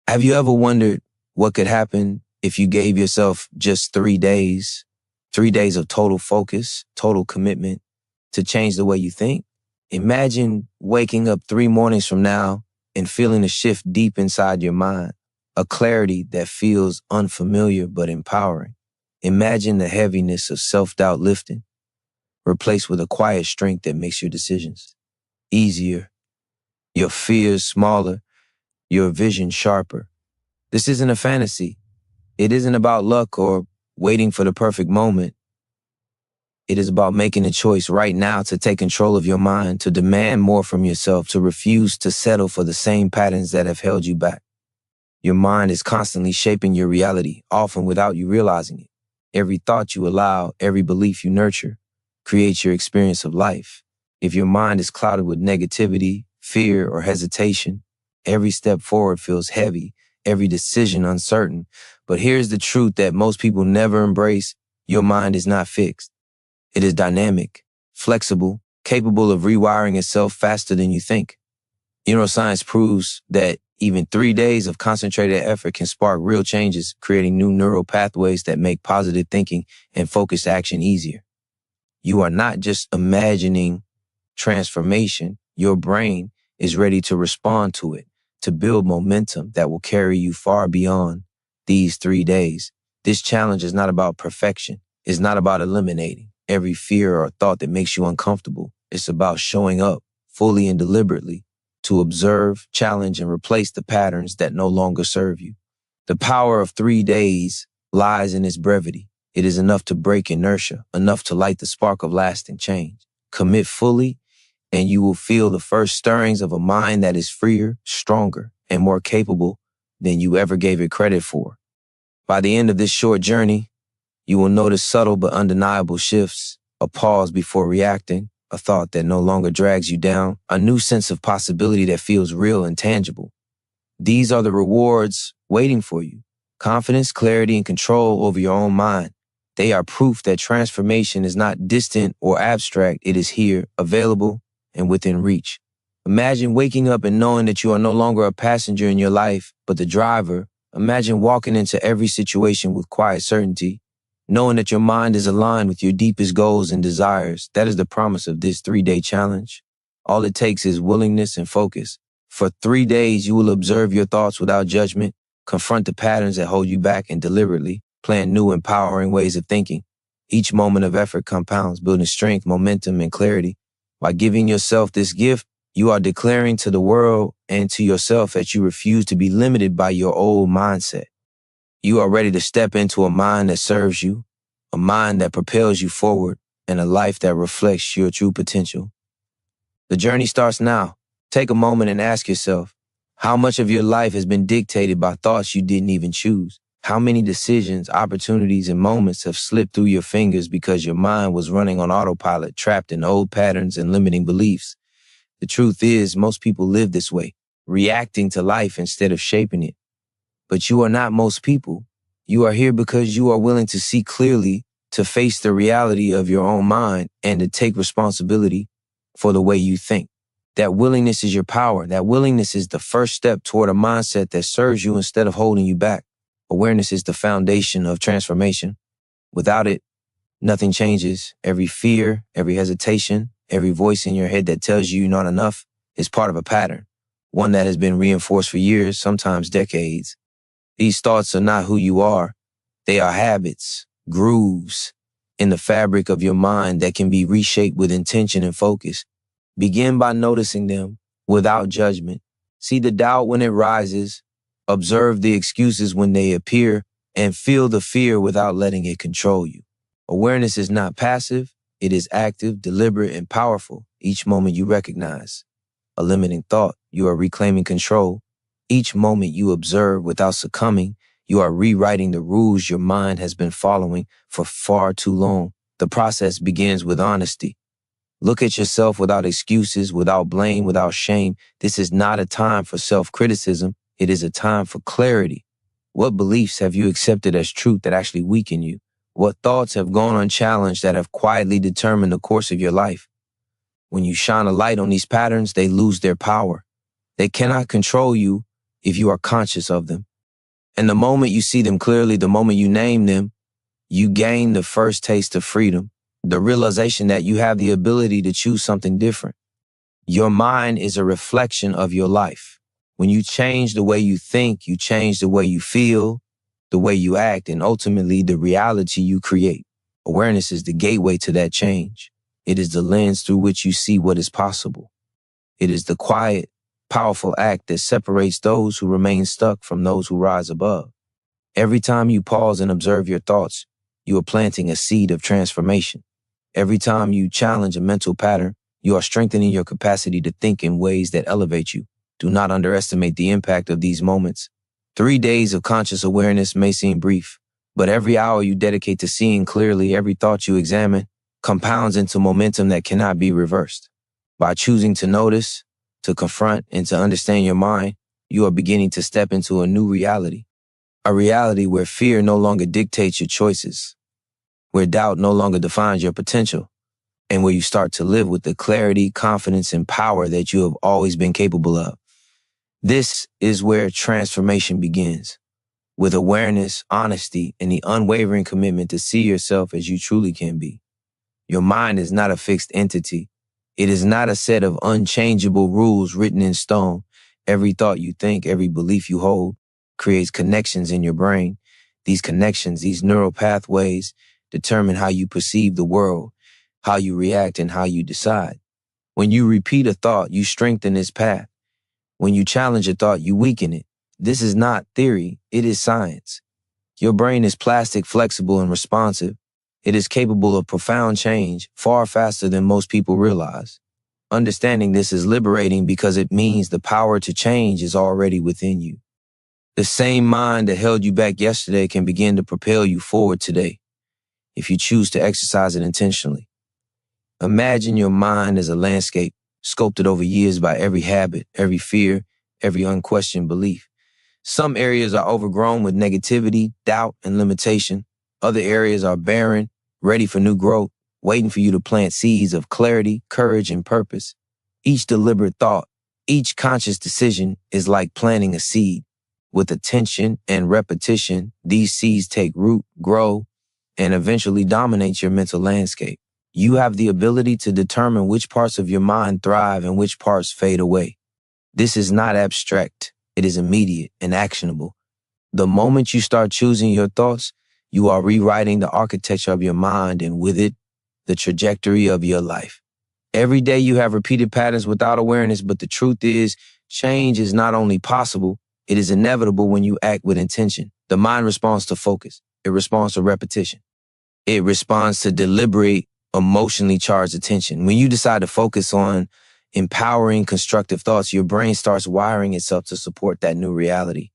Have you ever wondered what could happen if you gave yourself just 3 days, 3 days of total focus, total commitment to change the way you think? Imagine waking up 3 mornings from now and feeling a shift deep inside your mind, a clarity that feels unfamiliar but empowering. Imagine the heaviness of self-doubt lifting, replaced with a quiet strength that makes your decisions easier, your fears smaller, your vision sharper. This isn't a fantasy. It isn't about luck or waiting for the perfect moment. It is about making a choice right now to take control of your mind, to demand more from yourself, to refuse to settle for the same patterns that have held you back. Your mind is constantly shaping your reality, often without you realizing it. Every thought you allow, every belief you nurture, creates your experience of life. If your mind is clouded with negativity, fear, or hesitation, every step forward feels heavy, every decision uncertain. But here's the truth that most people never embrace. Your mind is not fixed. It is dynamic, flexible, capable of rewiring itself faster than you think. Neuroscience proves that even 3 days of concentrated effort can spark real changes, creating new neural pathways that make positive thinking and focused action easier. You are not just imagining transformation. Your brain is ready to respond to it, to build momentum that will carry you far beyond these 3 days. This challenge is not about perfection. It's not about eliminating every fear or thought that makes you uncomfortable. It's about showing up fully and deliberately to observe, challenge, and replace the patterns that no longer serve you. The power of 3 days lies in its brevity. It is enough to break inertia, enough to light the spark of lasting change. Commit fully, and you will feel the first stirrings of a mind that is freer, stronger, and more capable than you ever gave it credit for. By the end of this short journey, you will notice subtle but undeniable shifts, a pause before reacting, a thought that no longer drags you down, a new sense of possibility that feels real and tangible. These are the rewards waiting for you: confidence, clarity, and control over your own mind. They are proof that transformation is not distant or abstract. It is here, available, and within reach. Imagine waking up and knowing that you are no longer a passenger in your life, but the driver. Imagine walking into every situation with quiet certainty, knowing that your mind is aligned with your deepest goals and desires. That is the promise of this 3-day challenge. All it takes is willingness and focus. For 3 days, you will observe your thoughts without judgment, confront the patterns that hold you back, and deliberately plan new, empowering ways of thinking. Each moment of effort compounds, building strength, momentum, and clarity. By giving yourself this gift, you are declaring to the world and to yourself that you refuse to be limited by your old mindset. You are ready to step into a mind that serves you, a mind that propels you forward, and a life that reflects your true potential. The journey starts now. Take a moment and ask yourself, how much of your life has been dictated by thoughts you didn't even choose? How many decisions, opportunities, and moments have slipped through your fingers because your mind was running on autopilot, trapped in old patterns and limiting beliefs? The truth is, most people live this way, reacting to life instead of shaping it. But you are not most people. You are here because you are willing to see clearly, to face the reality of your own mind, and to take responsibility for the way you think. That willingness is your power. That willingness is the first step toward a mindset that serves you instead of holding you back. Awareness is the foundation of transformation. Without it, nothing changes. Every fear, every hesitation, every voice in your head that tells you you're not enough is part of a pattern, one that has been reinforced for years, sometimes decades. These thoughts are not who you are. They are habits, grooves in the fabric of your mind that can be reshaped with intention and focus. Begin by noticing them without judgment. See the doubt when it rises, observe the excuses when they appear, and feel the fear without letting it control you. Awareness is not passive. It is active, deliberate, and powerful. Each moment you recognize a limiting thought, you are reclaiming control. Each moment you observe without succumbing, you are rewriting the rules your mind has been following for far too long. The process begins with honesty. Look at yourself without excuses, without blame, without shame. This is not a time for self-criticism. It is a time for clarity. What beliefs have you accepted as truth that actually weaken you? What thoughts have gone unchallenged that have quietly determined the course of your life? When you shine a light on these patterns, they lose their power. They cannot control you, if you are conscious of them. And the moment you see them clearly, the moment you name them, you gain the first taste of freedom, the realization that you have the ability to choose something different. Your mind is a reflection of your life. When you change the way you think, you change the way you feel, the way you act, and ultimately the reality you create. Awareness is the gateway to that change. It is the lens through which you see what is possible. It is the quiet, powerful act that separates those who remain stuck from those who rise above. Every time you pause and observe your thoughts, you are planting a seed of transformation. Every time you challenge a mental pattern, you are strengthening your capacity to think in ways that elevate you. Do not underestimate the impact of these moments. 3 days of conscious awareness may seem brief, but every hour you dedicate to seeing clearly, every thought you examine, compounds into momentum that cannot be reversed. By choosing to notice, to confront, and to understand your mind, you are beginning to step into a new reality. A reality where fear no longer dictates your choices, where doubt no longer defines your potential, and where you start to live with the clarity, confidence, and power that you have always been capable of. This is where transformation begins, with awareness, honesty, and the unwavering commitment to see yourself as you truly can be. Your mind is not a fixed entity. It is not a set of unchangeable rules written in stone. Every thought you think, every belief you hold, creates connections in your brain. These connections, these neural pathways, determine how you perceive the world, how you react, and how you decide. When you repeat a thought, you strengthen its path. When you challenge a thought, you weaken it. This is not theory, it is science. Your brain is plastic, flexible, and responsive. It is capable of profound change far faster than most people realize. Understanding this is liberating because it means the power to change is already within you. The same mind that held you back yesterday can begin to propel you forward today, if you choose to exercise it intentionally. Imagine your mind as a landscape sculpted over years by every habit, every fear, every unquestioned belief. Some areas are overgrown with negativity, doubt, and limitation. Other areas are barren, ready for new growth, waiting for you to plant seeds of clarity, courage, and purpose. Each deliberate thought, each conscious decision is like planting a seed. With attention and repetition, these seeds take root, grow, and eventually dominate your mental landscape. You have the ability to determine which parts of your mind thrive and which parts fade away. This is not abstract. It is immediate and actionable. The moment you start choosing your thoughts, you are rewriting the architecture of your mind and with it, the trajectory of your life. Every day you have repeated patterns without awareness, but the truth is, change is not only possible, it is inevitable when you act with intention. The mind responds to focus. It responds to repetition. It responds to deliberate, emotionally charged attention. When you decide to focus on empowering, constructive thoughts, your brain starts wiring itself to support that new reality.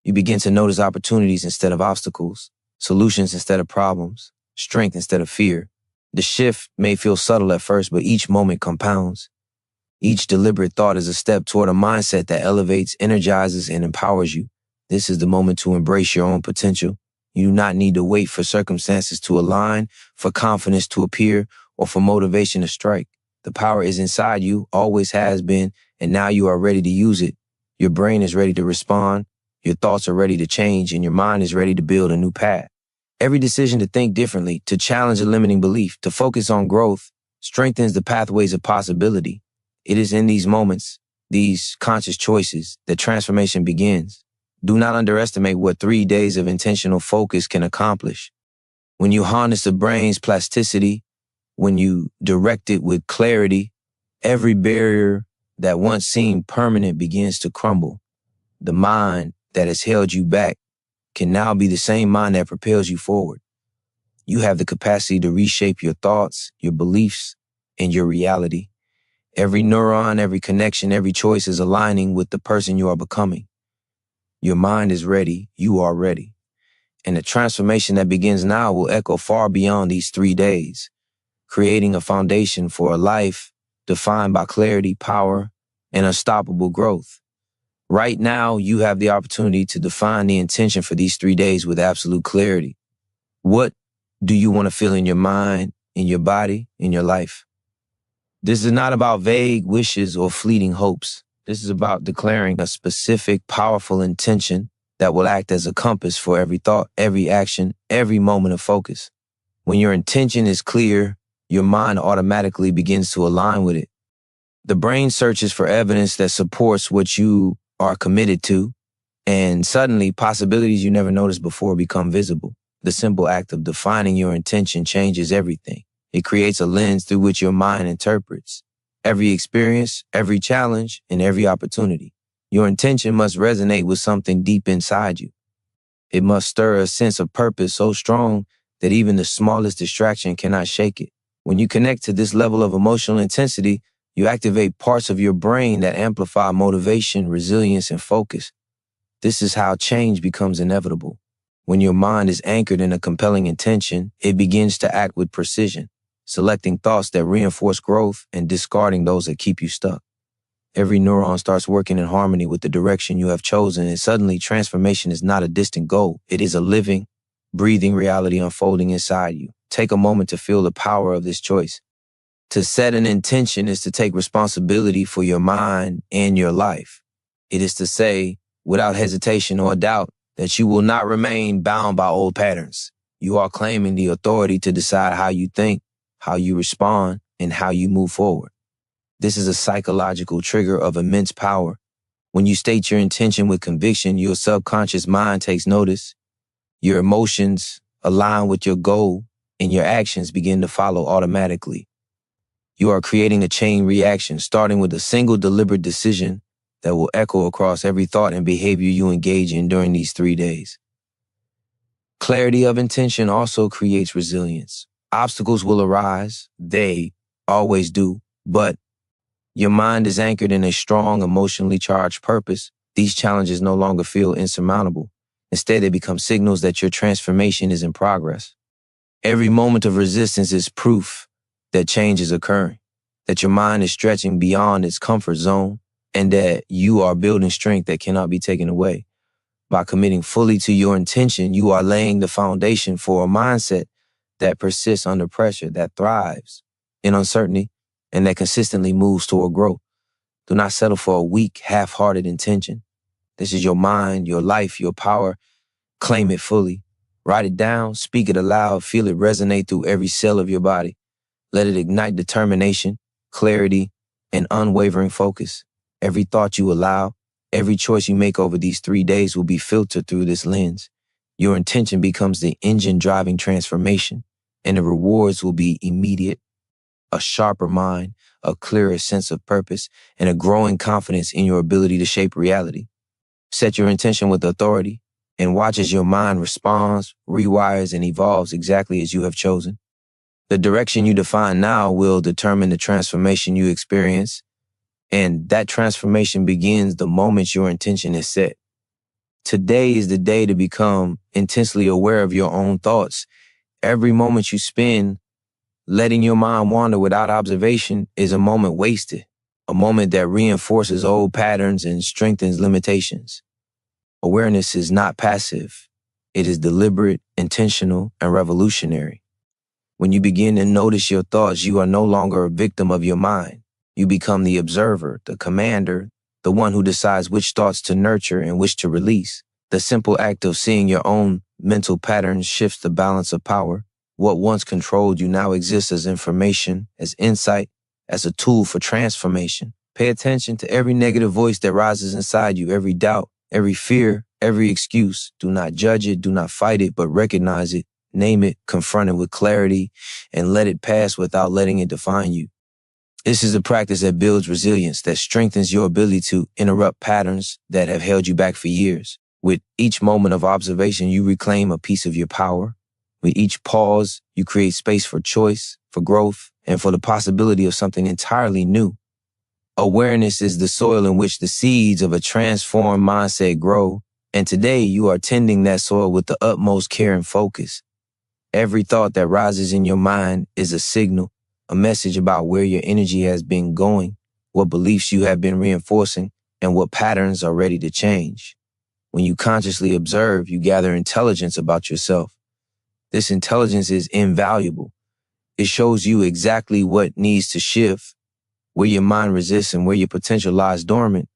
You begin to notice opportunities instead of obstacles, solutions instead of problems, strength instead of fear. The shift may feel subtle at first, but each moment compounds. Each deliberate thought is a step toward a mindset that elevates, energizes, and empowers you. This is the moment to embrace your own potential. You do not need to wait for circumstances to align, for confidence to appear, or for motivation to strike. The power is inside you, always has been, and now you are ready to use it. Your brain is ready to respond, your thoughts are ready to change, and your mind is ready to build a new path. Every decision to think differently, to challenge a limiting belief, to focus on growth, strengthens the pathways of possibility. It is in these moments, these conscious choices, that transformation begins. Do not underestimate what 3 days of intentional focus can accomplish. When you harness the brain's plasticity, when you direct it with clarity, every barrier that once seemed permanent begins to crumble. The mind that has held you back can now be the same mind that propels you forward. You have the capacity to reshape your thoughts, your beliefs, and your reality. Every neuron, every connection, every choice is aligning with the person you are becoming. Your mind is ready. You are ready. And the transformation that begins now will echo far beyond these 3 days, creating a foundation for a life defined by clarity, power, and unstoppable growth. Right now, you have the opportunity to define the intention for these 3 days with absolute clarity. What do you want to feel in your mind, in your body, in your life? This is not about vague wishes or fleeting hopes. This is about declaring a specific, powerful intention that will act as a compass for every thought, every action, every moment of focus. When your intention is clear, your mind automatically begins to align with it. The brain searches for evidence that supports what you are committed to, and suddenly possibilities you never noticed before become visible. The simple act of defining your intention changes everything. It creates a lens through which your mind interprets every experience, every challenge, and every opportunity. Your intention must resonate with something deep inside you. It must stir a sense of purpose so strong that even the smallest distraction cannot shake it. When you connect to this level of emotional intensity, you activate parts of your brain that amplify motivation, resilience, and focus. This is how change becomes inevitable. When your mind is anchored in a compelling intention, it begins to act with precision, selecting thoughts that reinforce growth and discarding those that keep you stuck. Every neuron starts working in harmony with the direction you have chosen, and suddenly transformation is not a distant goal. It is a living, breathing reality unfolding inside you. Take a moment to feel the power of this choice. To set an intention is to take responsibility for your mind and your life. It is to say, without hesitation or doubt, that you will not remain bound by old patterns. You are claiming the authority to decide how you think, how you respond, and how you move forward. This is a psychological trigger of immense power. When you state your intention with conviction, your subconscious mind takes notice. Your emotions align with your goal, and your actions begin to follow automatically. You are creating a chain reaction, starting with a single deliberate decision that will echo across every thought and behavior you engage in during these 3 days. Clarity of intention also creates resilience. Obstacles will arise. They always do. But your mind is anchored in a strong, emotionally charged purpose. These challenges no longer feel insurmountable. Instead, they become signals that your transformation is in progress. Every moment of resistance is proof that change is occurring, that your mind is stretching beyond its comfort zone, and that you are building strength that cannot be taken away. By committing fully to your intention, you are laying the foundation for a mindset that persists under pressure, that thrives in uncertainty, and that consistently moves toward growth. Do not settle for a weak, half-hearted intention. This is your mind, your life, your power. Claim it fully. Write it down, speak it aloud, feel it resonate through every cell of your body. Let it ignite determination, clarity, and unwavering focus. Every thought you allow, every choice you make over these 3 days will be filtered through this lens. Your intention becomes the engine driving transformation, and the rewards will be immediate. A sharper mind, a clearer sense of purpose, and a growing confidence in your ability to shape reality. Set your intention with authority, and watch as your mind responds, rewires, and evolves exactly as you have chosen. The direction you define now will determine the transformation you experience, and that transformation begins the moment your intention is set. Today is the day to become intensely aware of your own thoughts. Every moment you spend letting your mind wander without observation is a moment wasted, a moment that reinforces old patterns and strengthens limitations. Awareness is not passive. It is deliberate, intentional, and revolutionary. When you begin to notice your thoughts, you are no longer a victim of your mind. You become the observer, the commander, the one who decides which thoughts to nurture and which to release. The simple act of seeing your own mental patterns shifts the balance of power. What once controlled you now exists as information, as insight, as a tool for transformation. Pay attention to every negative voice that rises inside you, every doubt, every fear, every excuse. Do not judge it, do not fight it, but recognize it. Name it, confront it with clarity, and let it pass without letting it define you. This is a practice that builds resilience, that strengthens your ability to interrupt patterns that have held you back for years. With each moment of observation, you reclaim a piece of your power. With each pause, you create space for choice, for growth, and for the possibility of something entirely new. Awareness is the soil in which the seeds of a transformed mindset grow, and today you are tending that soil with the utmost care and focus. Every thought that rises in your mind is a signal, a message about where your energy has been going, what beliefs you have been reinforcing, and what patterns are ready to change. When you consciously observe, you gather intelligence about yourself. This intelligence is invaluable. It shows you exactly what needs to shift, where your mind resists and where your potential lies dormant.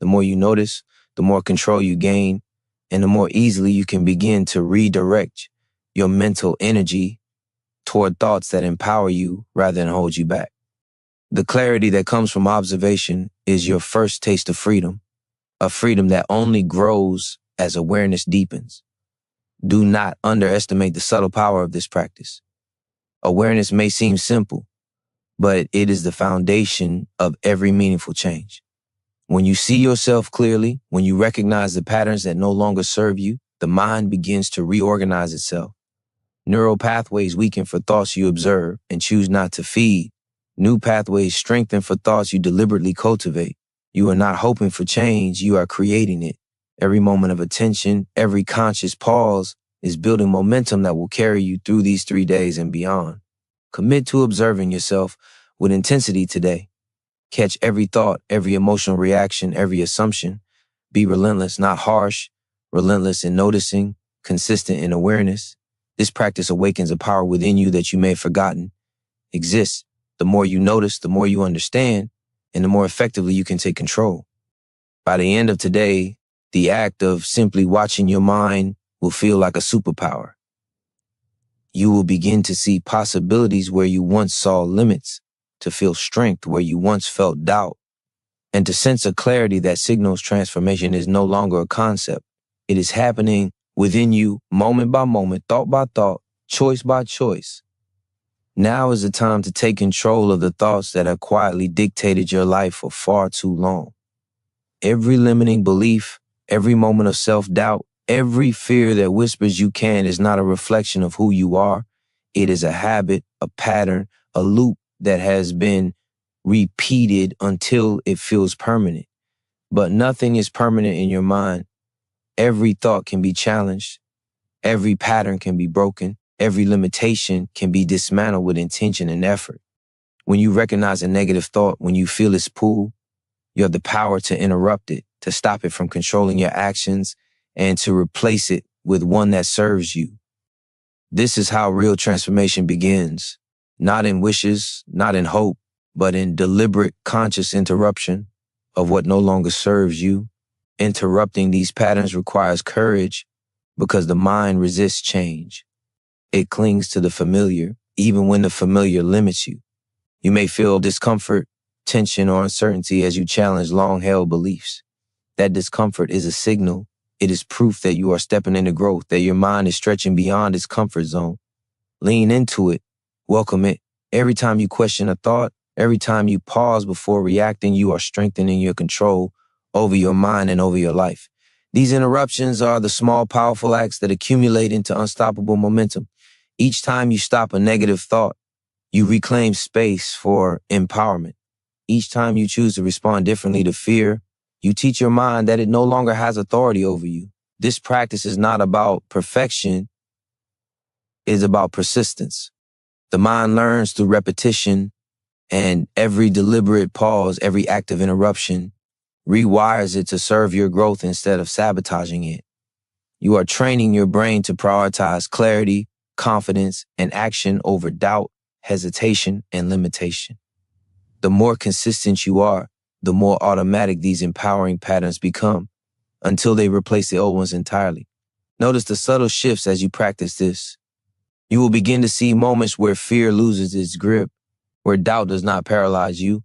The more you notice, the more control you gain, and the more easily you can begin to redirect your mental energy toward thoughts that empower you rather than hold you back. The clarity that comes from observation is your first taste of freedom, a freedom that only grows as awareness deepens. Do not underestimate the subtle power of this practice. Awareness may seem simple, but it is the foundation of every meaningful change. When you see yourself clearly, when you recognize the patterns that no longer serve you, the mind begins to reorganize itself. Neural pathways weaken for thoughts you observe and choose not to feed. New pathways strengthen for thoughts you deliberately cultivate. You are not hoping for change, you are creating it. Every moment of attention, every conscious pause is building momentum that will carry you through these 3 days and beyond. Commit to observing yourself with intensity today. Catch every thought, every emotional reaction, every assumption. Be relentless, not harsh, relentless in noticing, consistent in awareness. This practice awakens a power within you that you may have forgotten exists. The more you notice, the more you understand, and the more effectively you can take control. By the end of today, the act of simply watching your mind will feel like a superpower. You will begin to see possibilities where you once saw limits, to feel strength where you once felt doubt, and to sense a clarity that signals transformation is no longer a concept. It is happening within you, moment by moment, thought by thought, choice by choice. Now is the time to take control of the thoughts that have quietly dictated your life for far too long. Every limiting belief, every moment of self-doubt, every fear that whispers you can is not a reflection of who you are. It is a habit, a pattern, a loop that has been repeated until it feels permanent. But nothing is permanent in your mind. Every thought can be challenged. Every pattern can be broken. Every limitation can be dismantled with intention and effort. When you recognize a negative thought, when you feel its pull, you have the power to interrupt it, to stop it from controlling your actions, and to replace it with one that serves you. This is how real transformation begins. Not in wishes, not in hope, but in deliberate, conscious interruption of what no longer serves you. Interrupting these patterns requires courage because the mind resists change. It clings to the familiar, even when the familiar limits you. You may feel discomfort, tension, or uncertainty as you challenge long-held beliefs. That discomfort is a signal. It is proof that you are stepping into growth, that your mind is stretching beyond its comfort zone. Lean into it. Welcome it. Every time you question a thought, every time you pause before reacting, you are strengthening your control over your mind and over your life. These interruptions are the small, powerful acts that accumulate into unstoppable momentum. Each time you stop a negative thought, you reclaim space for empowerment. Each time you choose to respond differently to fear, you teach your mind that it no longer has authority over you. This practice is not about perfection, it is about persistence. The mind learns through repetition, and every deliberate pause, every active interruption, rewires it to serve your growth instead of sabotaging it. You are training your brain to prioritize clarity, confidence, and action over doubt, hesitation, and limitation. The more consistent you are, the more automatic these empowering patterns become until they replace the old ones entirely. Notice the subtle shifts as you practice this. You will begin to see moments where fear loses its grip, where doubt does not paralyze you,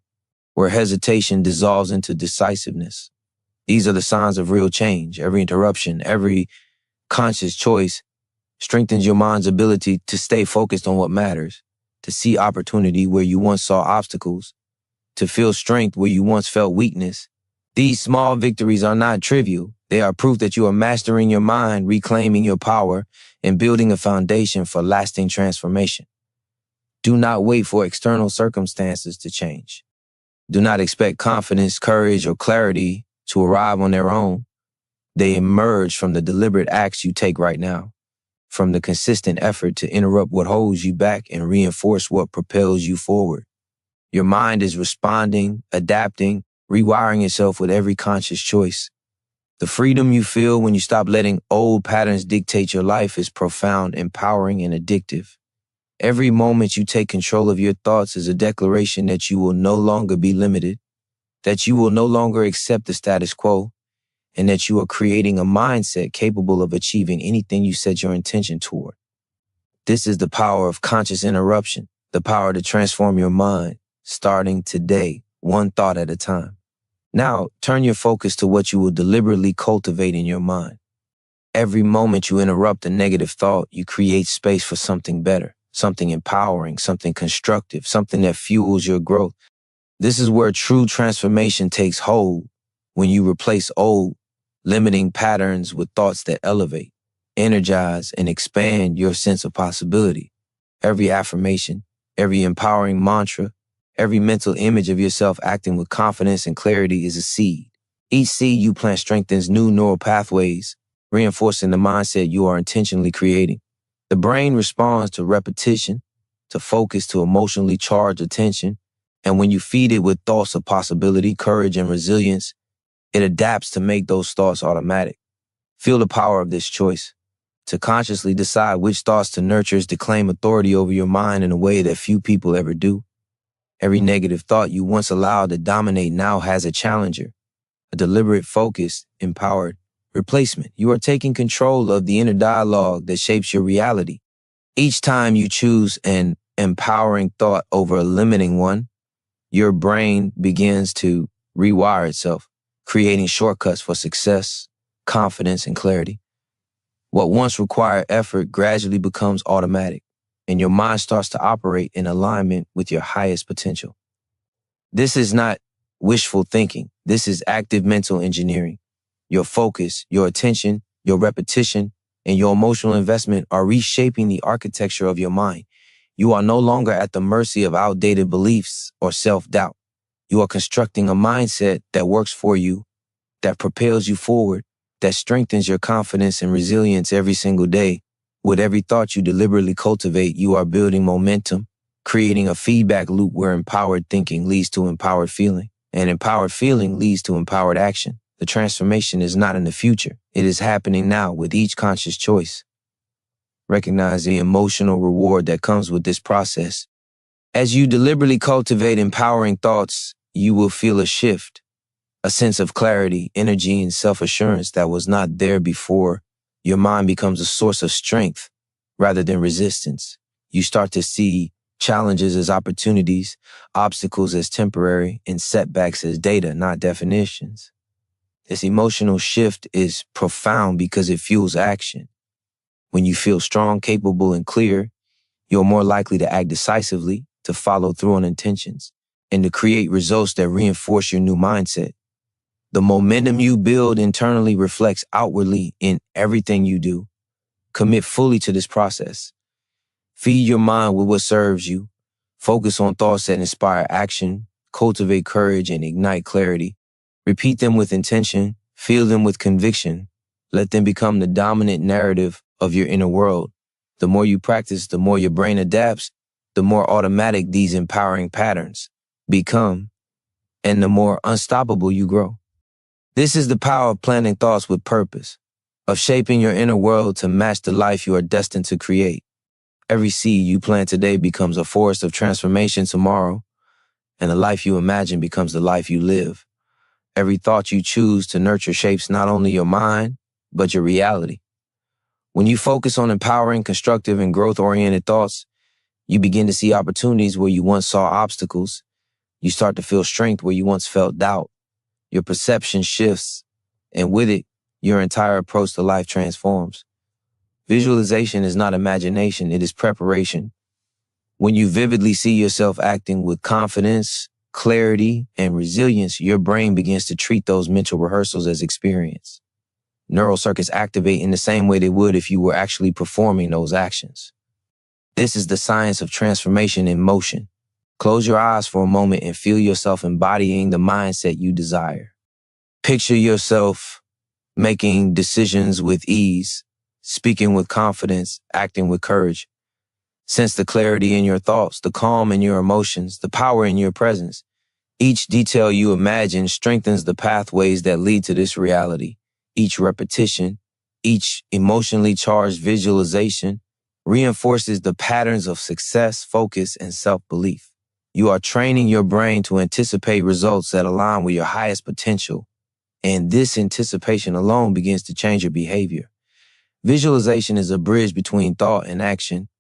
where hesitation dissolves into decisiveness. These are the signs of real change. Every interruption, every conscious choice strengthens your mind's ability to stay focused on what matters, to see opportunity where you once saw obstacles, to feel strength where you once felt weakness. These small victories are not trivial. They are proof that you are mastering your mind, reclaiming your power, and building a foundation for lasting transformation. Do not wait for external circumstances to change. Do not expect confidence, courage, or clarity to arrive on their own. They emerge from the deliberate acts you take right now, from the consistent effort to interrupt what holds you back and reinforce what propels you forward. Your mind is responding, adapting, rewiring itself with every conscious choice. The freedom you feel when you stop letting old patterns dictate your life is profound, empowering, and addictive. Every moment you take control of your thoughts is a declaration that you will no longer be limited, that you will no longer accept the status quo, and that you are creating a mindset capable of achieving anything you set your intention toward. This is the power of conscious interruption, the power to transform your mind, starting today, one thought at a time. Now, turn your focus to what you will deliberately cultivate in your mind. Every moment you interrupt a negative thought, you create space for something better, something empowering, something constructive, something that fuels your growth. This is where true transformation takes hold, when you replace old, limiting patterns with thoughts that elevate, energize, and expand your sense of possibility. Every affirmation, every empowering mantra, every mental image of yourself acting with confidence and clarity is a seed. Each seed you plant strengthens new neural pathways, reinforcing the mindset you are intentionally creating. The brain responds to repetition, to focus, to emotionally charged attention, and when you feed it with thoughts of possibility, courage, and resilience, it adapts to make those thoughts automatic. Feel the power of this choice. To consciously decide which thoughts to nurture is to claim authority over your mind in a way that few people ever do. Every negative thought you once allowed to dominate now has a challenger, a deliberate, focused, empowered replacement. You are taking control of the inner dialogue that shapes your reality. Each time you choose an empowering thought over a limiting one, your brain begins to rewire itself, creating shortcuts for success, confidence, and clarity. What once required effort gradually becomes automatic, and your mind starts to operate in alignment with your highest potential. This is not wishful thinking. This is active mental engineering. Your focus, your attention, your repetition, and your emotional investment are reshaping the architecture of your mind. You are no longer at the mercy of outdated beliefs or self-doubt. You are constructing a mindset that works for you, that propels you forward, that strengthens your confidence and resilience every single day. With every thought you deliberately cultivate, you are building momentum, creating a feedback loop where empowered thinking leads to empowered feeling, and empowered feeling leads to empowered action. The transformation is not in the future. It is happening now with each conscious choice. Recognize the emotional reward that comes with this process. As you deliberately cultivate empowering thoughts, you will feel a shift, a sense of clarity, energy, and self-assurance that was not there before. Your mind becomes a source of strength rather than resistance. You start to see challenges as opportunities, obstacles as temporary, and setbacks as data, not definitions. This emotional shift is profound because it fuels action. When you feel strong, capable, and clear, you're more likely to act decisively, to follow through on intentions, and to create results that reinforce your new mindset. The momentum you build internally reflects outwardly in everything you do. Commit fully to this process. Feed your mind with what serves you. Focus on thoughts that inspire action, cultivate courage, and ignite clarity. Repeat them with intention. Feel them with conviction. Let them become the dominant narrative of your inner world. The more you practice, the more your brain adapts, the more automatic these empowering patterns become, and the more unstoppable you grow. This is the power of planting thoughts with purpose, of shaping your inner world to match the life you are destined to create. Every seed you plant today becomes a forest of transformation tomorrow, and the life you imagine becomes the life you live. Every thought you choose to nurture shapes not only your mind, but your reality. When you focus on empowering, constructive, and growth-oriented thoughts, you begin to see opportunities where you once saw obstacles. You start to feel strength where you once felt doubt. Your perception shifts, and with it, your entire approach to life transforms. Visualization is not imagination, it is preparation. When you vividly see yourself acting with confidence, clarity, and resilience, your brain begins to treat those mental rehearsals as experience. Neural circuits activate in the same way they would if you were actually performing those actions. This is the science of transformation in motion. Close your eyes for a moment and feel yourself embodying the mindset you desire. Picture yourself making decisions with ease, speaking with confidence, acting with courage. Sense the clarity in your thoughts, the calm in your emotions, the power in your presence. Each detail you imagine strengthens the pathways that lead to this reality. Each repetition, each emotionally charged visualization reinforces the patterns of success, focus, and self-belief. You are training your brain to anticipate results that align with your highest potential. And this anticipation alone begins to change your behavior. Visualization is a bridge between thought and action.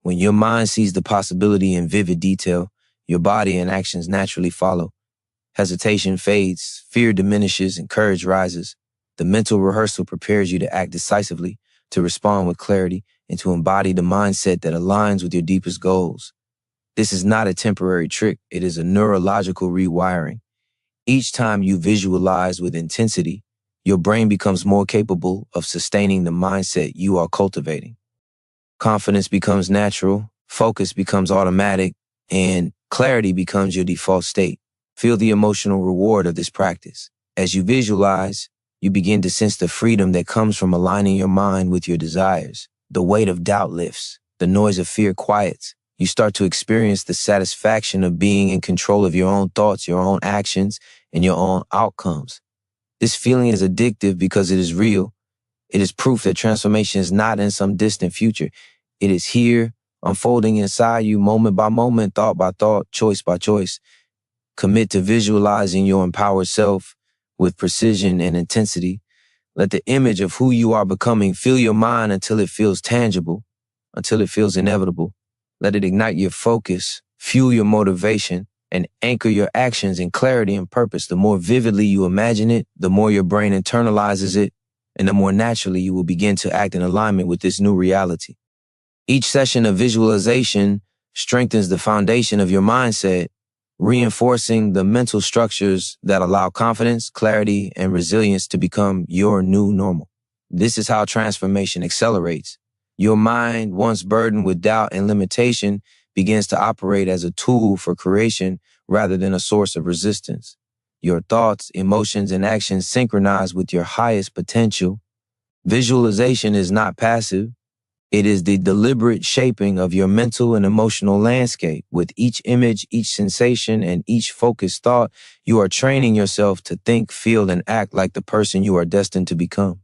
When your mind sees the possibility in vivid detail, your body and actions naturally follow. Hesitation fades, fear diminishes, and courage rises. The mental rehearsal prepares you to act decisively, to respond with clarity, and to embody the mindset that aligns with your deepest goals. This is not a temporary trick. It is a neurological rewiring. Each time you visualize with intensity, your brain becomes more capable of sustaining the mindset you are cultivating. Confidence becomes natural, focus becomes automatic, and clarity becomes your default state. Feel the emotional reward of this practice. As you visualize, you begin to sense the freedom that comes from aligning your mind with your desires. The weight of doubt lifts, the noise of fear quiets. You start to experience the satisfaction of being in control of your own thoughts, your own actions, and your own outcomes. This feeling is addictive because it is real. It is proof that transformation is not in some distant future. It is here, unfolding inside you moment by moment, thought by thought, choice by choice. Commit to visualizing your empowered self with precision and intensity. Let the image of who you are becoming fill your mind until it feels tangible, until it feels inevitable. Let it ignite your focus, fuel your motivation, and anchor your actions in clarity and purpose. The more vividly you imagine it, the more your brain internalizes it, and the more naturally you will begin to act in alignment with this new reality. Each session of visualization strengthens the foundation of your mindset, reinforcing the mental structures that allow confidence, clarity, and resilience to become your new normal. This is how transformation accelerates. Your mind, once burdened with doubt and limitation, begins to operate as a tool for creation rather than a source of resistance. Your thoughts, emotions, and actions synchronize with your highest potential. Visualization is not passive. It is the deliberate shaping of your mental and emotional landscape. With each image, each sensation, and each focused thought, you are training yourself to think, feel, and act like the person you are destined to become.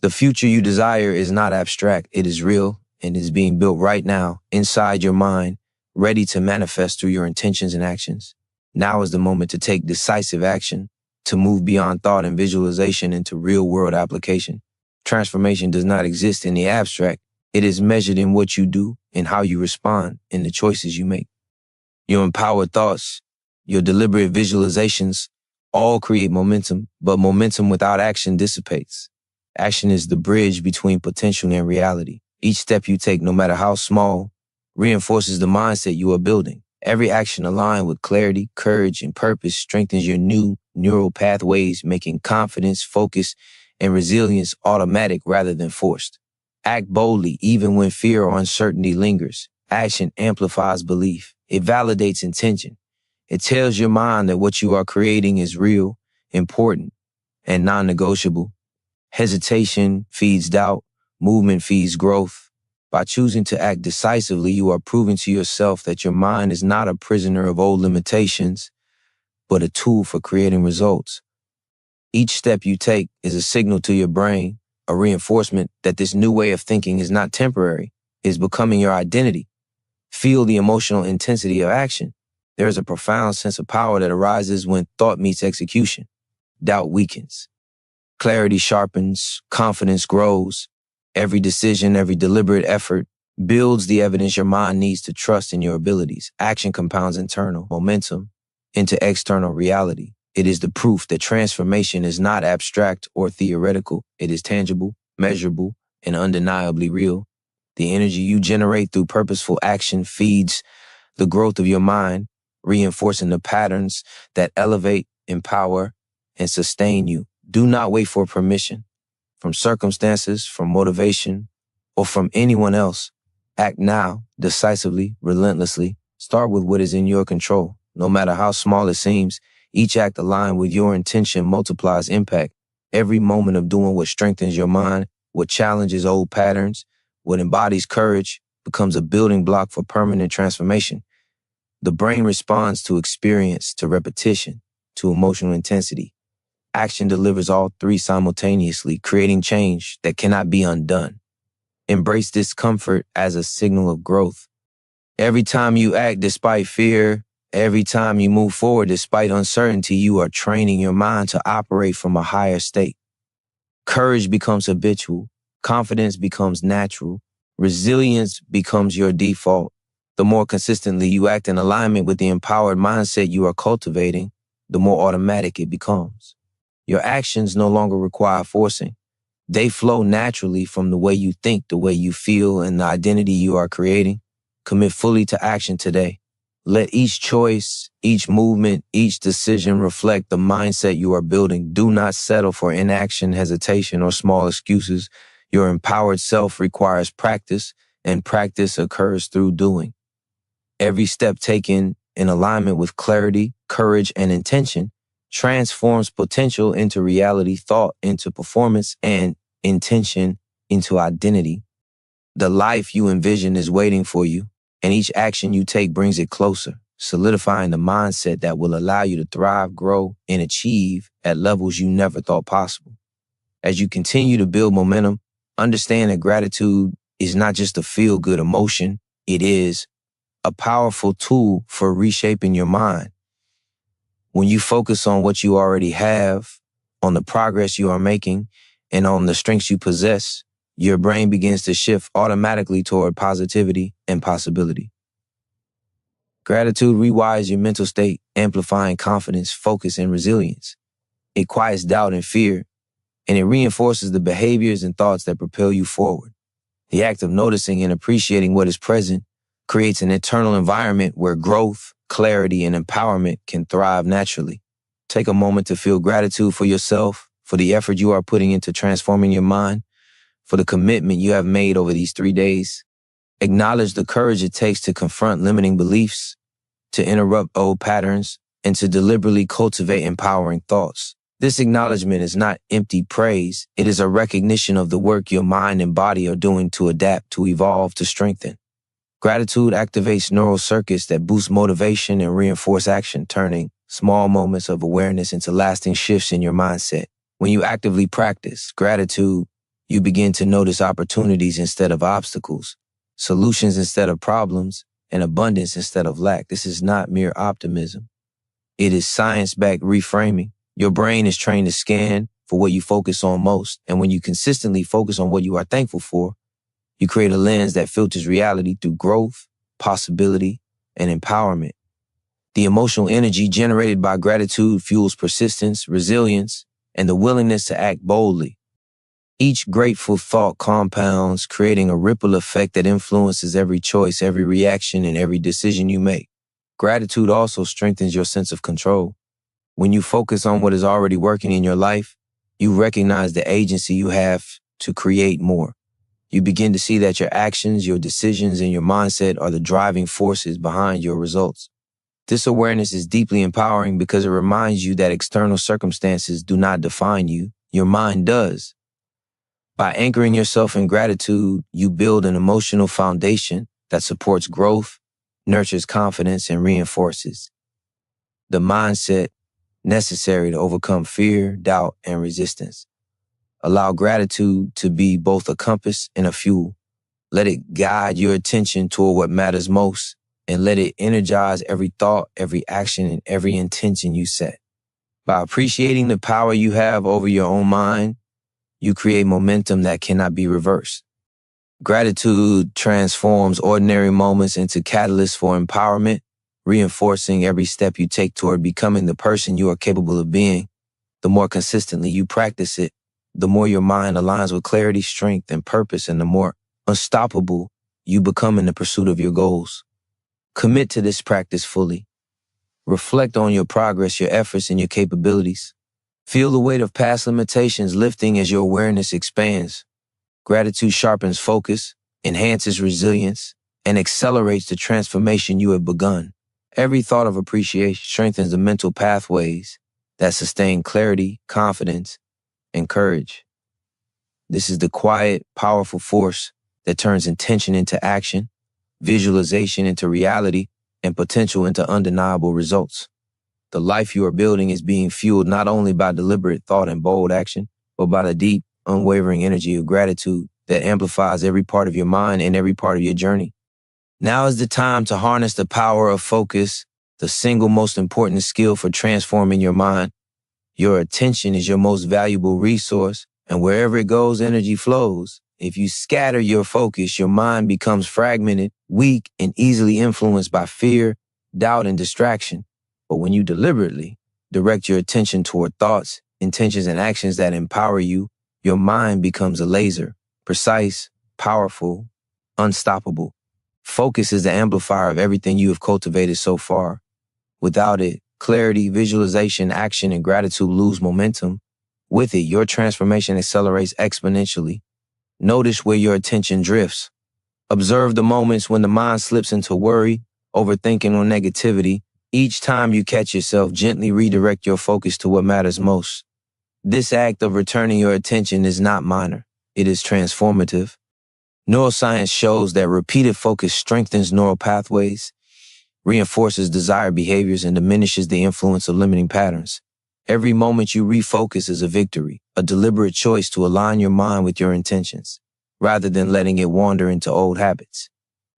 The future you desire is not abstract. It is real and is being built right now inside your mind, ready to manifest through your intentions and actions. Now is the moment to take decisive action, to move beyond thought and visualization into real-world application. Transformation does not exist in the abstract. It is measured in what you do and how you respond in the choices you make. Your empowered thoughts, your deliberate visualizations all create momentum, but momentum without action dissipates. Action is the bridge between potential and reality. Each step you take, no matter how small, reinforces the mindset you are building. Every action aligned with clarity, courage, and purpose strengthens your new neural pathways, making confidence, focus, and resilience automatic rather than forced. Act boldly even when fear or uncertainty lingers. Action amplifies belief. It validates intention. It tells your mind that what you are creating is real, important, and non-negotiable. Hesitation feeds doubt. Movement feeds growth. By choosing to act decisively, you are proving to yourself that your mind is not a prisoner of old limitations, but a tool for creating results. Each step you take is a signal to your brain, a reinforcement that this new way of thinking is not temporary, it is becoming your identity. Feel the emotional intensity of action. There is a profound sense of power that arises when thought meets execution. Doubt weakens. Clarity sharpens, confidence grows. Every decision, every deliberate effort builds the evidence your mind needs to trust in your abilities. Action compounds internal momentum into external reality. It is the proof that transformation is not abstract or theoretical. It is tangible, measurable, and undeniably real. The energy you generate through purposeful action feeds the growth of your mind, reinforcing the patterns that elevate, empower, and sustain you. Do not wait for permission from circumstances, from motivation, or from anyone else. Act now, decisively, relentlessly. Start with what is in your control. No matter how small it seems, each act aligned with your intention multiplies impact. Every moment of doing what strengthens your mind, what challenges old patterns, what embodies courage, becomes a building block for permanent transformation. The brain responds to experience, to repetition, to emotional intensity. Action delivers all three simultaneously, creating change that cannot be undone. Embrace discomfort as a signal of growth. Every time you act despite fear, every time you move forward despite uncertainty, you are training your mind to operate from a higher state. Courage becomes habitual. Confidence becomes natural. Resilience becomes your default. The more consistently you act in alignment with the empowered mindset you are cultivating, the more automatic it becomes. Your actions no longer require forcing. They flow naturally from the way you think, the way you feel, and the identity you are creating. Commit fully to action today. Let each choice, each movement, each decision reflect the mindset you are building. Do not settle for inaction, hesitation, or small excuses. Your empowered self requires practice, and practice occurs through doing. Every step taken in alignment with clarity, courage, and intention transforms potential into reality, thought into performance, and intention into identity. The life you envision is waiting for you, and each action you take brings it closer, solidifying the mindset that will allow you to thrive, grow, and achieve at levels you never thought possible. As you continue to build momentum, understand that gratitude is not just a feel-good emotion, it is a powerful tool for reshaping your mind. When you focus on what you already have, on the progress you are making, and on the strengths you possess, your brain begins to shift automatically toward positivity and possibility. Gratitude rewires your mental state, amplifying confidence, focus, and resilience. It quiets doubt and fear, and it reinforces the behaviors and thoughts that propel you forward. The act of noticing and appreciating what is present creates an internal environment where growth, clarity, and empowerment can thrive naturally. Take a moment to feel gratitude for yourself, for the effort you are putting into transforming your mind, for the commitment you have made over these 3 days. Acknowledge the courage it takes to confront limiting beliefs, to interrupt old patterns, and to deliberately cultivate empowering thoughts. This acknowledgement is not empty praise. It is a recognition of the work your mind and body are doing to adapt, to evolve, to strengthen. Gratitude activates neural circuits that boost motivation and reinforce action, turning small moments of awareness into lasting shifts in your mindset. When you actively practice gratitude, you begin to notice opportunities instead of obstacles, solutions instead of problems, and abundance instead of lack. This is not mere optimism. It is science-backed reframing. Your brain is trained to scan for what you focus on most, and when you consistently focus on what you are thankful for, you create a lens that filters reality through growth, possibility, and empowerment. The emotional energy generated by gratitude fuels persistence, resilience, and the willingness to act boldly. Each grateful thought compounds, creating a ripple effect that influences every choice, every reaction, and every decision you make. Gratitude also strengthens your sense of control. When you focus on what is already working in your life, you recognize the agency you have to create more. You begin to see that your actions, your decisions, and your mindset are the driving forces behind your results. This awareness is deeply empowering because it reminds you that external circumstances do not define you. Your mind does. By anchoring yourself in gratitude, you build an emotional foundation that supports growth, nurtures confidence, and reinforces the mindset necessary to overcome fear, doubt, and resistance. Allow gratitude to be both a compass and a fuel. Let it guide your attention toward what matters most, and let it energize every thought, every action, and every intention you set. By appreciating the power you have over your own mind, you create momentum that cannot be reversed. Gratitude transforms ordinary moments into catalysts for empowerment, reinforcing every step you take toward becoming the person you are capable of being. The more consistently you practice it, the more your mind aligns with clarity, strength, and purpose, and the more unstoppable you become in the pursuit of your goals. Commit to this practice fully. Reflect on your progress, your efforts, and your capabilities. Feel the weight of past limitations lifting as your awareness expands. Gratitude sharpens focus, enhances resilience, and accelerates the transformation you have begun. Every thought of appreciation strengthens the mental pathways that sustain clarity, confidence, and courage. This is the quiet, powerful force that turns intention into action, visualization into reality, and potential into undeniable results. The life you are building is being fueled not only by deliberate thought and bold action, but by the deep, unwavering energy of gratitude that amplifies every part of your mind and every part of your journey. Now is the time to harness the power of focus, the single most important skill for transforming your mind. Your attention is your most valuable resource, and wherever it goes, energy flows. If you scatter your focus, your mind becomes fragmented, weak, and easily influenced by fear, doubt, and distraction. But when you deliberately direct your attention toward thoughts, intentions, and actions that empower you, your mind becomes a laser, precise, powerful, unstoppable. Focus is the amplifier of everything you have cultivated so far. Without it, clarity, visualization, action, and gratitude lose momentum. With it, your transformation accelerates exponentially. Notice where your attention drifts. Observe the moments when the mind slips into worry, overthinking, or negativity. Each time you catch yourself, gently redirect your focus to what matters most. This act of returning your attention is not minor. It is transformative. Neuroscience shows that repeated focus strengthens neural pathways, reinforces desired behaviors, and diminishes the influence of limiting patterns. Every moment you refocus is a victory, a deliberate choice to align your mind with your intentions, rather than letting it wander into old habits.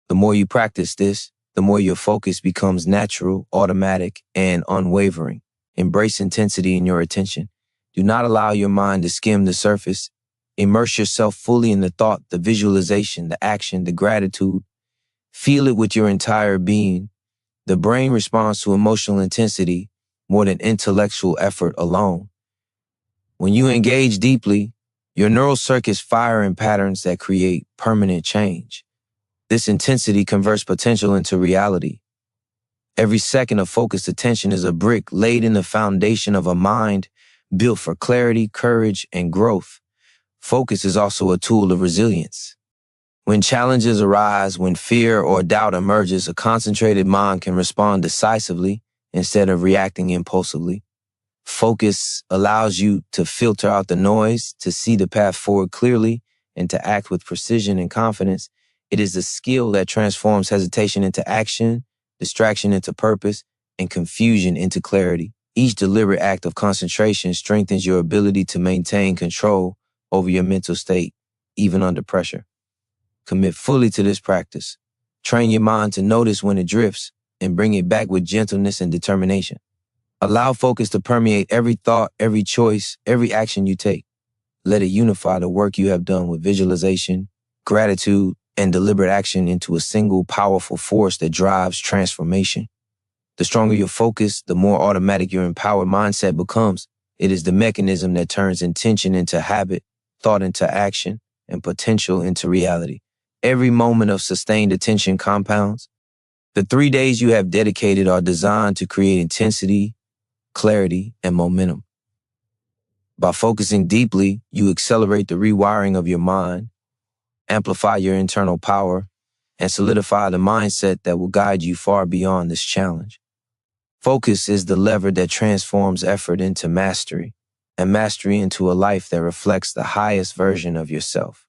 The more you practice this, the more your focus becomes natural, automatic, and unwavering. Embrace intensity in your attention. Do not allow your mind to skim the surface. Immerse yourself fully in the thought, the visualization, the action, the gratitude. Feel it with your entire being. The brain responds to emotional intensity more than intellectual effort alone. When you engage deeply, your neural circuits fire in patterns that create permanent change. This intensity converts potential into reality. Every second of focused attention is a brick laid in the foundation of a mind built for clarity, courage, and growth. Focus is also a tool of resilience. When challenges arise, when fear or doubt emerges, a concentrated mind can respond decisively instead of reacting impulsively. Focus allows you to filter out the noise, to see the path forward clearly, and to act with precision and confidence. It is a skill that transforms hesitation into action, distraction into purpose, and confusion into clarity. Each deliberate act of concentration strengthens your ability to maintain control over your mental state, even under pressure. Commit fully to this practice. Train your mind to notice when it drifts and bring it back with gentleness and determination. Allow focus to permeate every thought, every choice, every action you take. Let it unify the work you have done with visualization, gratitude, and deliberate action into a single powerful force that drives transformation. The stronger your focus, the more automatic your empowered mindset becomes. It is the mechanism that turns intention into habit, thought into action, and potential into reality. Every moment of sustained attention compounds. The 3 days you have dedicated are designed to create intensity, clarity, and momentum. By focusing deeply, you accelerate the rewiring of your mind, amplify your internal power, and solidify the mindset that will guide you far beyond this challenge. Focus is the lever that transforms effort into mastery, and mastery into a life that reflects the highest version of yourself.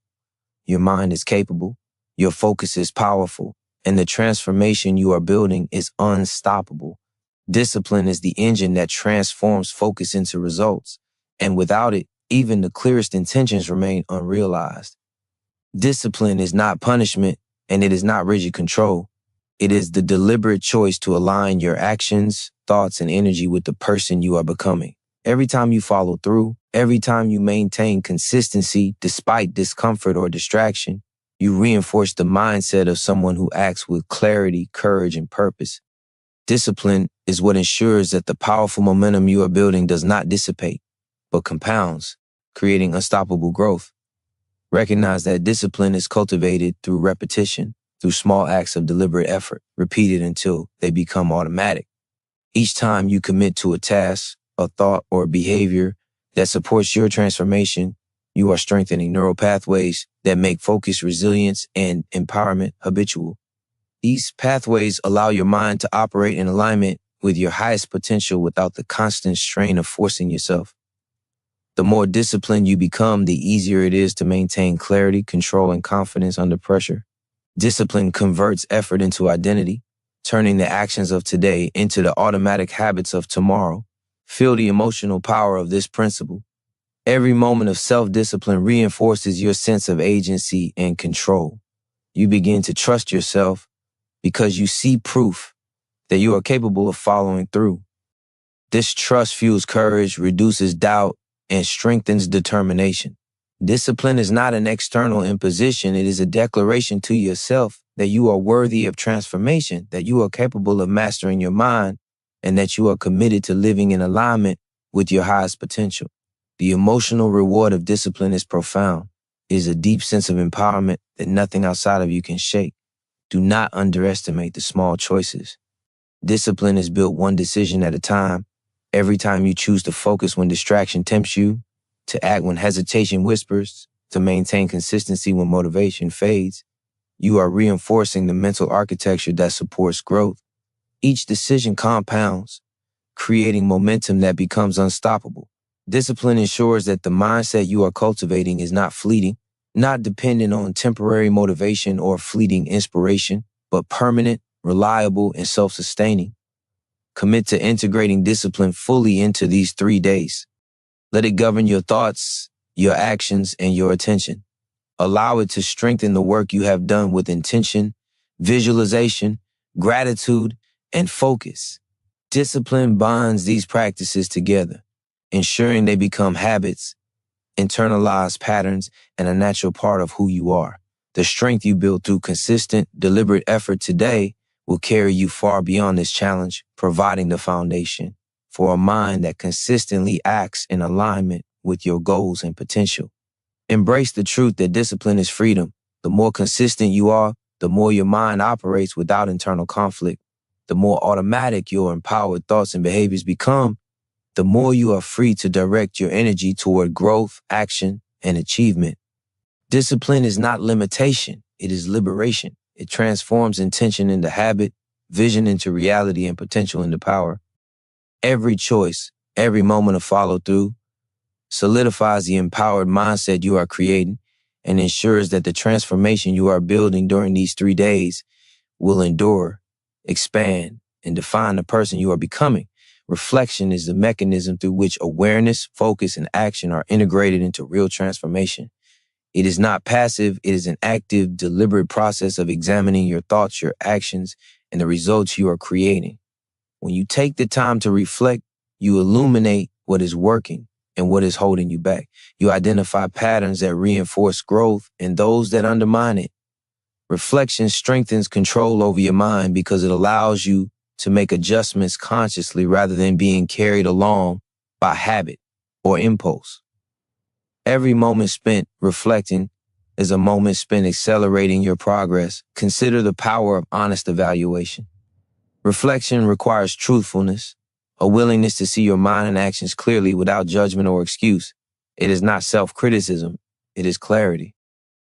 Your mind is capable, your focus is powerful, and the transformation you are building is unstoppable. Discipline is the engine that transforms focus into results, and without it, even the clearest intentions remain unrealized. Discipline is not punishment, and it is not rigid control. It is the deliberate choice to align your actions, thoughts, and energy with the person you are becoming. Every time you follow through, every time you maintain consistency despite discomfort or distraction, you reinforce the mindset of someone who acts with clarity, courage, and purpose. Discipline is what ensures that the powerful momentum you are building does not dissipate, but compounds, creating unstoppable growth. Recognize that discipline is cultivated through repetition, through small acts of deliberate effort, repeated until they become automatic. Each time you commit to a task, a thought, or a behavior that supports your transformation, you are strengthening neural pathways that make focus, resilience, and empowerment habitual. These pathways allow your mind to operate in alignment with your highest potential without the constant strain of forcing yourself. The more disciplined you become, the easier it is to maintain clarity, control, and confidence under pressure. Discipline converts effort into identity, turning the actions of today into the automatic habits of tomorrow. Feel the emotional power of this principle. Every moment of self-discipline reinforces your sense of agency and control. You begin to trust yourself, because you see proof that you are capable of following through. This trust fuels courage, reduces doubt, and strengthens determination. Discipline is not an external imposition. It is a declaration to yourself that you are worthy of transformation, that you are capable of mastering your mind, and that you are committed to living in alignment with your highest potential. The emotional reward of discipline is profound. It is a deep sense of empowerment that nothing outside of you can shake. Do not underestimate the small choices. Discipline is built one decision at a time. Every time you choose to focus when distraction tempts you, to act when hesitation whispers, to maintain consistency when motivation fades, you are reinforcing the mental architecture that supports growth. Each decision compounds, creating momentum that becomes unstoppable. Discipline ensures that the mindset you are cultivating is not fleeting, not dependent on temporary motivation or fleeting inspiration, but permanent, reliable, and self-sustaining. Commit to integrating discipline fully into these 3 days. Let it govern your thoughts, your actions, and your attention. Allow it to strengthen the work you have done with intention, visualization, gratitude, and focus. Discipline bonds these practices together, ensuring they become habits, internalized patterns, and a natural part of who you are. The strength you build through consistent, deliberate effort today will carry you far beyond this challenge, providing the foundation for a mind that consistently acts in alignment with your goals and potential. Embrace the truth that discipline is freedom. The more consistent you are, the more your mind operates without internal conflict. The more automatic your empowered thoughts and behaviors become, the more you are free to direct your energy toward growth, action, and achievement. Discipline is not limitation, it is liberation. It transforms intention into habit, vision into reality, and potential into power. Every choice, every moment of follow-through solidifies the empowered mindset you are creating and ensures that the transformation you are building during these 3 days will endure, expand, and define the person you are becoming. Reflection is the mechanism through which awareness, focus, and action are integrated into real transformation. It is not passive, it is an active, deliberate process of examining your thoughts, your actions, and the results you are creating. When you take the time to reflect, you illuminate what is working and what is holding you back. You identify patterns that reinforce growth and those that undermine it. Reflection strengthens control over your mind because it allows you to make adjustments consciously rather than being carried along by habit or impulse. Every moment spent reflecting is a moment spent accelerating your progress. Consider the power of honest evaluation. Reflection requires truthfulness, a willingness to see your mind and actions clearly without judgment or excuse. It is not self-criticism, it is clarity.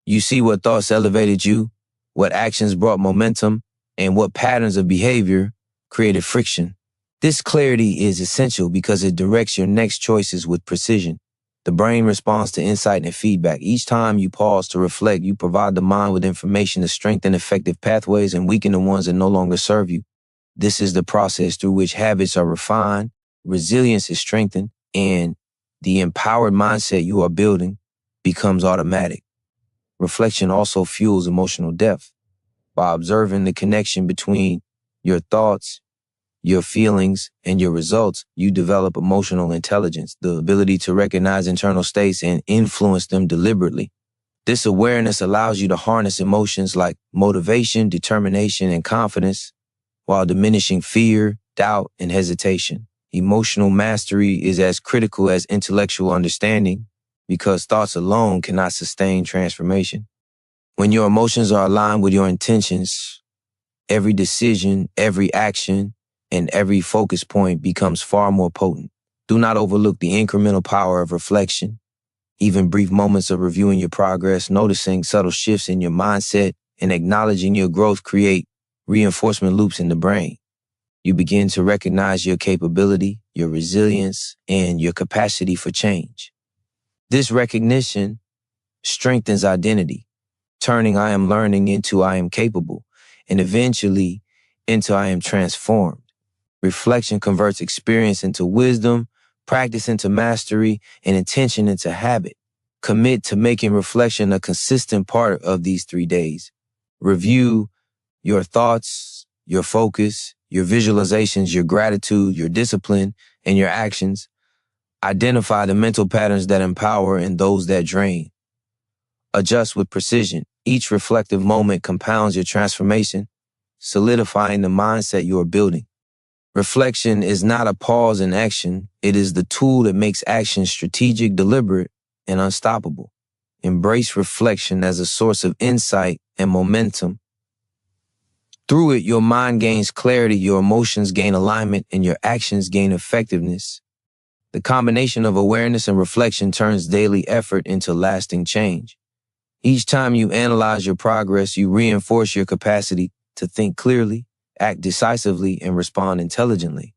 You see what thoughts elevated you, what actions brought momentum, and what patterns of behavior created friction. This clarity is essential because it directs your next choices with precision. The brain responds to insight and feedback. Each time you pause to reflect, you provide the mind with information to strengthen effective pathways and weaken the ones that no longer serve you. This is the process through which habits are refined, resilience is strengthened, and the empowered mindset you are building becomes automatic. Reflection also fuels emotional depth. By observing the connection between your thoughts, your feelings, and your results, you develop emotional intelligence, the ability to recognize internal states and influence them deliberately. This awareness allows you to harness emotions like motivation, determination, and confidence while diminishing fear, doubt, and hesitation. Emotional mastery is as critical as intellectual understanding because thoughts alone cannot sustain transformation. When your emotions are aligned with your intentions, every decision, every action, and every focus point becomes far more potent. Do not overlook the incremental power of reflection. Even brief moments of reviewing your progress, noticing subtle shifts in your mindset, and acknowledging your growth create reinforcement loops in the brain. You begin to recognize your capability, your resilience, and your capacity for change. This recognition strengthens identity, turning I am learning into I am capable, and eventually into I am transformed. Reflection converts experience into wisdom, practice into mastery, and intention into habit. Commit to making reflection a consistent part of these 3 days. Review Your thoughts, your focus, your visualizations, your gratitude, your discipline, and your actions. Identify the mental patterns that empower and those that drain. Adjust with precision. Each reflective moment compounds your transformation, solidifying the mindset you are building. Reflection is not a pause in action. It is the tool that makes action strategic, deliberate, and unstoppable. Embrace reflection as a source of insight and momentum. Through it, your mind gains clarity, your emotions gain alignment, and your actions gain effectiveness. The combination of awareness and reflection turns daily effort into lasting change. Each time you analyze your progress, you reinforce your capacity to think clearly, act decisively, and respond intelligently.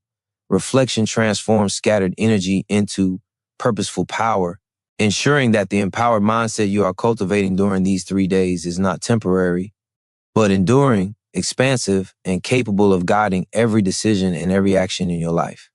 Reflection transforms scattered energy into purposeful power, ensuring that the empowered mindset you are cultivating during these 3 days is not temporary, but enduring, expansive, and capable of guiding every decision and every action in your life.